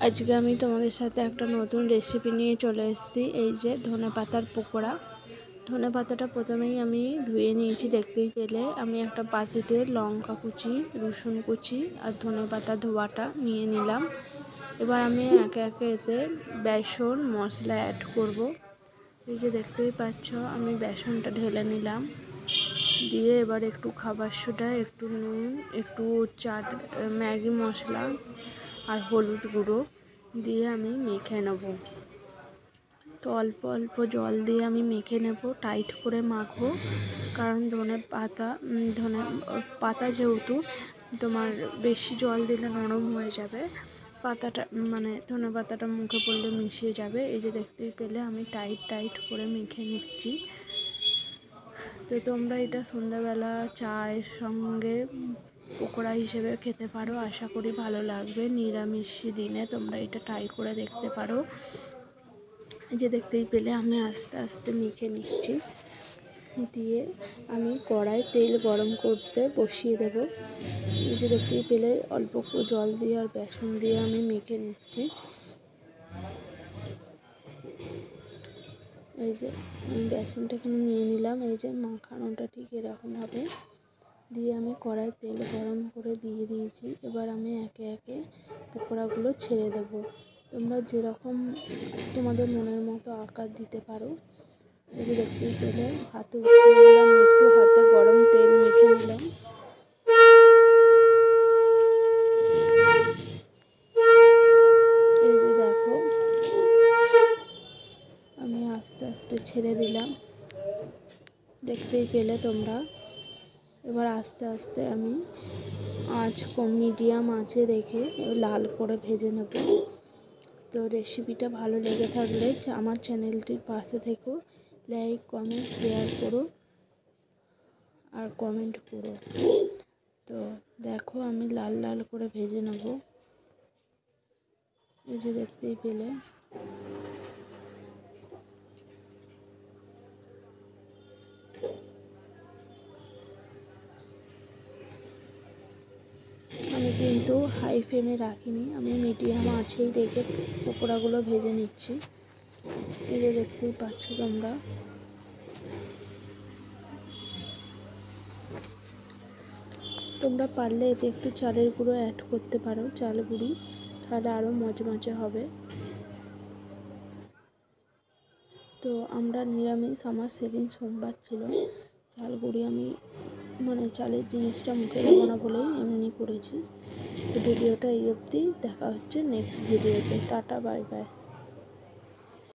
আজকে আমি তোমাদের সাথে একটা নতুন রেসিপি নিয়ে চলে এসেছি। এই যে ধনেপাতার পকোড়া। ধনেপাতাটা প্রথমেই আমি ধুয়ে নিয়েছি, দেখতেই পেলে। আমি একটা পাতিতে লঙ্কা কুচি, রসুন কুচি আর ধনেপাতা ধোয়াটা নিয়ে নিলাম। এবার আমি একে একে এতে বেসন মশলা অ্যাড করব। এই যে দেখতেই পাচ্ছ, আমি বেসনটা ঢেলে নিলাম, দিয়ে এবার একটু খাবার সোডা, একটু নুন, একটু চাট ম্যাগি মশলা আর হলুদ গুঁড়ো দিয়ে আমি মেখে নেব। তো অল্প অল্প জল দিয়ে আমি মেখে নেব, টাইট করে মাখবো। কারণ ধনে পাতা যেহেতু তোমার বেশি জল দিলে নরম হয়ে যাবে, পাতাটা মানে ধনে পাতাটা মুখে পড়লে মিশিয়ে যাবে। এই যে দেখতেই পেলে আমি টাইট করে মেখে নিচ্ছি। তো তোমরা এটা সন্ধ্যাবেলা চায়ের সঙ্গে পকোড়া হিসেবে খেতে পারো, আশা করি ভালো লাগবে। নিরামিষ দিনে তোমরা এটা ট্রাই করে দেখতে পারো। এই যে দেখতেই পেলে আমি আস্তে আস্তে মেখে নিচ্ছি, দিয়ে আমি কড়াই তেল গরম করতে বসিয়ে দেব। এই যে দেখতেই পেলে অল্প জল দিয়ে আর বেসন দিয়ে আমি মেখে নিচ্ছি। এই যে আমি বেসনটা এখানে নিয়ে নিলাম। এই যে মাখানোটা ঠিক এরকম হবে। দিয়ে আমি কড়াই তেল গরম করে দিয়ে দিয়েছি। এবার আমি একে একে পকোড়াগুলো ছেড়ে দেব। তোমরা যেরকম তোমাদের মনের মতো আকার দিতে পারো। এই যে দেখতেই পেলে হাতে উঠিয়ে নিলাম, একটু হাতে গরম তেল মেখে নিলাম। এই যে দেখো, আমি আস্তে আস্তে ছেড়ে দিলাম, দেখতেই পেলে তোমরা। এবার আস্তে আস্তে আমি মিডিয়াম আঁচে রেখে লাল করে ভেজে নেব। তো রেসিপিটা ভালো লেগে থাকলে আমার চ্যানেলটির পাশে থেকো, লাইক কমেন্ট শেয়ার করো আর কমেন্ট করো। তো দেখো আমি লাল লাল করে ভেজে নেব। এই যে দেখতেই পেলে। আমি কিন্তু হাই ফ্লেমে রাখিনি, আমি মিডিয়াম আঁচেই রেখে পকোড়াগুলো ভেজে নিচ্ছি। এই যে দেখতেই পাচ্ছ তোমরা। তোমরা পারলে এতে একটু চালের গুঁড়ো অ্যাড করতে পারো, চাল গুঁড়ি, তাহলে আরও মচমচে হবে। তো আমরা নিরামিষ, আমার সেদিন সোমবার ছিল। চাল গুঁড়ি আমি চালের জিনিসটা মুখে দেবো না বলেই এমনি করেছি। তো ভিডিওটা এই অবধি, দেখা হচ্ছে নেক্সট ভিডিওতে। Tata, bye bye.